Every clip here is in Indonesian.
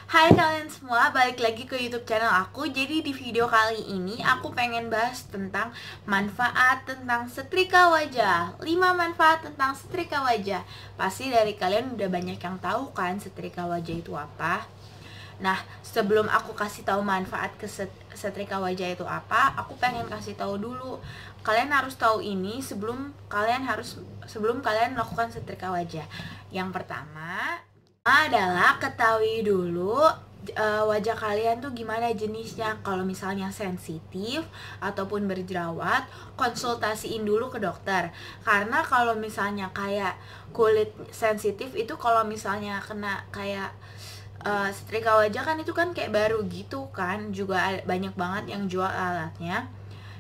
Hai kalian semua, balik lagi ke YouTube channel aku. Jadi di video kali ini aku pengen bahas tentang manfaat tentang setrika wajah. 5 manfaat tentang setrika wajah. Pasti dari kalian udah banyak yang tahu kan setrika wajah itu apa. Nah, sebelum aku kasih tahu manfaat ke setrika wajah itu apa, aku pengen kasih tahu dulu. Kalian harus tahu ini sebelum kalian melakukan setrika wajah. Yang pertama adalah ketahui dulu wajah kalian tuh gimana jenisnya. Kalau misalnya sensitif ataupun berjerawat, konsultasiin dulu ke dokter. Karena kalau misalnya kayak kulit sensitif itu, kalau misalnya kena kayak setrika wajah kan, itu kan kayak baru gitu kan, juga banyak banget yang jual alatnya.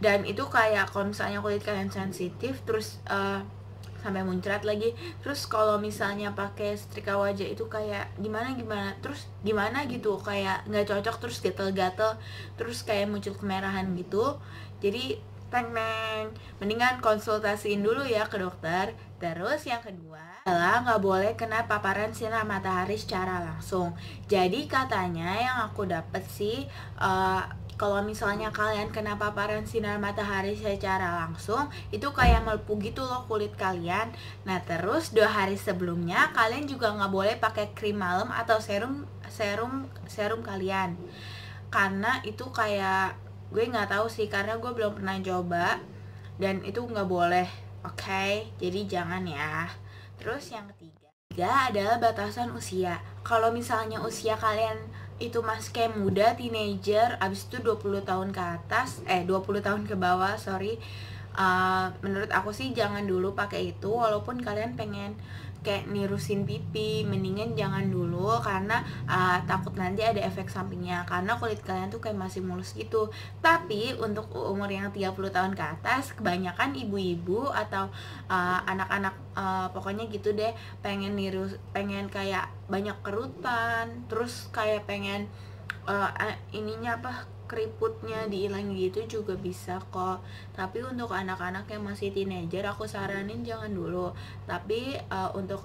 Dan itu kayak kalau misalnya kulit kalian sensitif terus sampai muncrat lagi, terus kalau misalnya pakai setrika wajah itu kayak gimana terus gimana gitu, kayak nggak cocok, terus gatel-gatel, terus kayak muncul kemerahan gitu. Jadi mendingan konsultasiin dulu ya ke dokter. Terus yang kedua adalah nggak boleh kena paparan sinar matahari secara langsung. Jadi katanya yang aku dapet sih, kalau misalnya kalian kena paparan sinar matahari secara langsung, itu kayak melepuh gitu loh kulit kalian. Nah terus 2 hari sebelumnya kalian juga nggak boleh pakai krim malam atau serum kalian, karena itu kayak, gue nggak tahu sih karena gue belum pernah coba, dan itu nggak boleh. Oke, jadi jangan ya. Terus yang ketiga adalah batasan usia. Kalau misalnya usia kalian itu masih kayak muda, teenager, abis itu 20 tahun ke atas, 20 tahun ke bawah, sorry, menurut aku sih jangan dulu pakai itu. Walaupun kalian pengen kayak nirusin pipi, mendingan jangan dulu, karena takut nanti ada efek sampingnya, karena kulit kalian tuh kayak masih mulus gitu. Tapi untuk umur yang 30 tahun ke atas, kebanyakan ibu-ibu atau anak-anak, pokoknya gitu deh, pengen kayak banyak kerutan, terus kayak pengen ininya apa, keriputnya dihilangin gitu juga bisa kok. Tapi untuk anak-anak yang masih teenager, aku saranin jangan dulu. Tapi untuk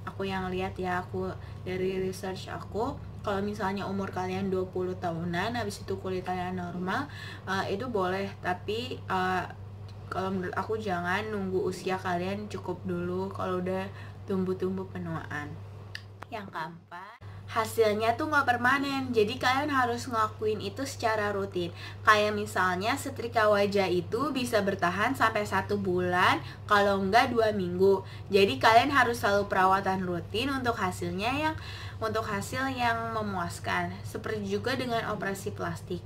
aku yang lihat ya, aku dari research aku, kalau misalnya umur kalian 20 tahunan, habis itu kulit kalian normal, itu boleh. Tapi kalau menurut aku jangan nunggu usia kalian cukup dulu kalau udah tumbuh-tumbuh penuaan. Yang keempat, hasilnya tuh nggak permanen, jadi kalian harus ngelakuin itu secara rutin. Kayak misalnya setrika wajah itu bisa bertahan sampai 1 bulan, kalau enggak 2 minggu. Jadi kalian harus selalu perawatan rutin untuk hasil yang memuaskan. Seperti juga dengan operasi plastik.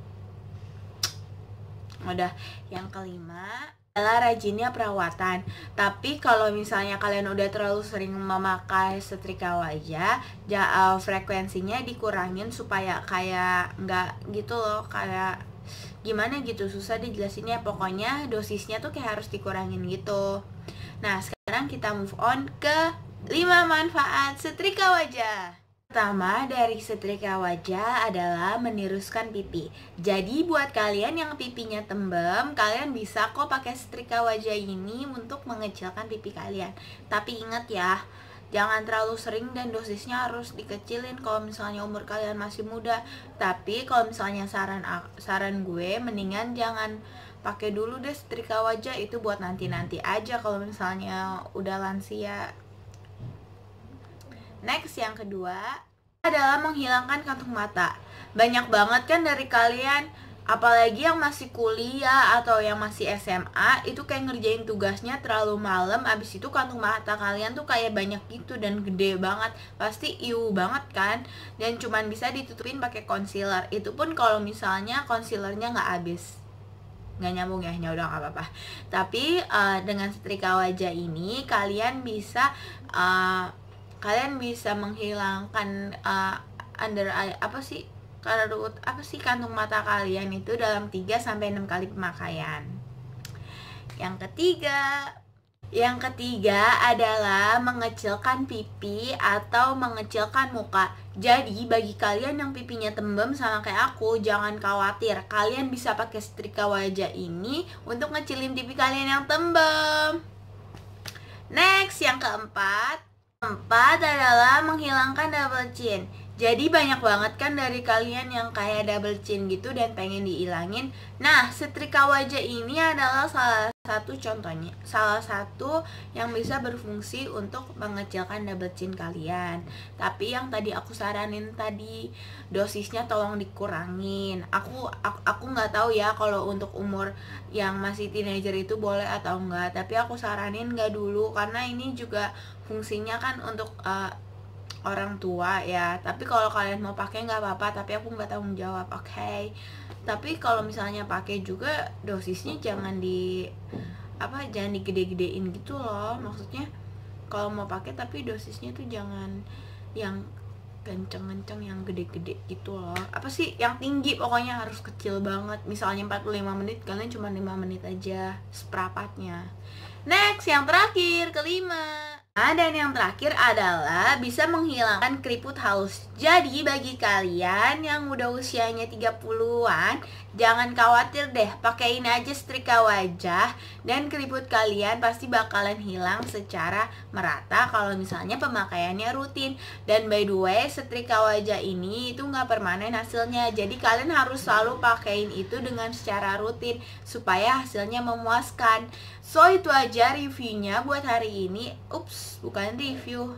Udah. Yang kelima adalah rajinnya perawatan. Tapi kalau misalnya kalian udah terlalu sering memakai setrika wajah, frekuensinya dikurangin supaya kayak nggak gitu loh, kayak gimana gitu, susah dijelasinnya. Pokoknya dosisnya tuh kayak harus dikurangin gitu. Nah sekarang kita move on ke 5 manfaat setrika wajah. Pertama dari setrika wajah adalah meniruskan pipi. Jadi buat kalian yang pipinya tembem, kalian bisa kok pakai setrika wajah ini untuk mengecilkan pipi kalian. Tapi ingat ya, jangan terlalu sering dan dosisnya harus dikecilin kalau misalnya umur kalian masih muda. Tapi kalau misalnya saran gue, mendingan jangan pakai dulu deh setrika wajah, itu buat nanti-nanti aja kalau misalnya udah lansia. Next, yang kedua adalah menghilangkan kantung mata. Banyak banget kan dari kalian, apalagi yang masih kuliah atau yang masih SMA, itu kayak ngerjain tugasnya terlalu malam, abis itu kantung mata kalian tuh kayak banyak gitu dan gede banget. Pasti iu banget kan, dan cuman bisa ditutupin pakai concealer. Itu pun kalau misalnya concealernya nggak habis. Nggak nyambung ya udah nggak apa-apa. Tapi dengan setrika wajah ini kalian bisa menghilangkan under eye kantung mata kalian itu dalam 3-6 kali pemakaian. Yang ketiga adalah mengecilkan pipi atau mengecilkan muka. Jadi bagi kalian yang pipinya tembem sama kayak aku, jangan khawatir, kalian bisa pakai setrika wajah ini untuk ngecilin pipi kalian yang tembem. Next, yang keempat adalah menghilangkan double chin. Jadi banyak banget kan dari kalian yang kayak double chin gitu dan pengen dihilangin. Nah, setrika wajah ini adalah salah satu contohnya, salah satu yang bisa berfungsi untuk mengecilkan double chin kalian. Tapi yang tadi aku saranin tadi, dosisnya tolong dikurangin. Aku nggak tahu ya kalau untuk umur yang masih teenager itu boleh atau enggak. Tapi aku saranin nggak dulu karena ini juga fungsinya kan untuk orang tua ya. Tapi kalau kalian mau pakai nggak apa-apa, tapi aku nggak tanggung jawab, oke? Tapi kalau misalnya pakai juga dosisnya jangan jangan digede-gedein gitu loh. Maksudnya kalau mau pakai tapi dosisnya tuh jangan yang kenceng-kenceng, yang gede-gede gitu loh. Apa sih yang tinggi, pokoknya harus kecil banget. Misalnya 45 menit, kalian cuma 5 menit aja seperempatnya. Next, yang terakhir, kelima. Nah, dan yang terakhir adalah bisa menghilangkan keriput halus. Jadi bagi kalian yang udah usianya 30-an, jangan khawatir deh, pakai ini aja setrika wajah dan keriput kalian pasti bakalan hilang secara merata kalau misalnya pemakaiannya rutin. Dan by the way, setrika wajah ini itu nggak permanen hasilnya. Jadi kalian harus selalu pakein itu dengan secara rutin supaya hasilnya memuaskan. So itu aja reviewnya buat hari ini. Ups, bukan review.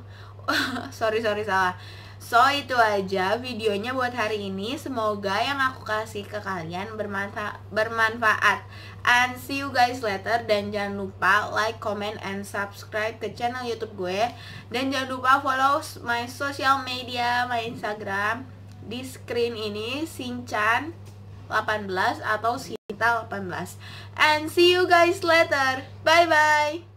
sorry salah. So itu aja videonya buat hari ini. Semoga yang aku kasih ke kalian bermanfaat. And see you guys later. Dan jangan lupa like, comment, and subscribe ke channel YouTube gue. Dan jangan lupa follow my social media, my Instagram. Di screen ini Sinchan 18 atau Sinta 18. And see you guys later. Bye bye.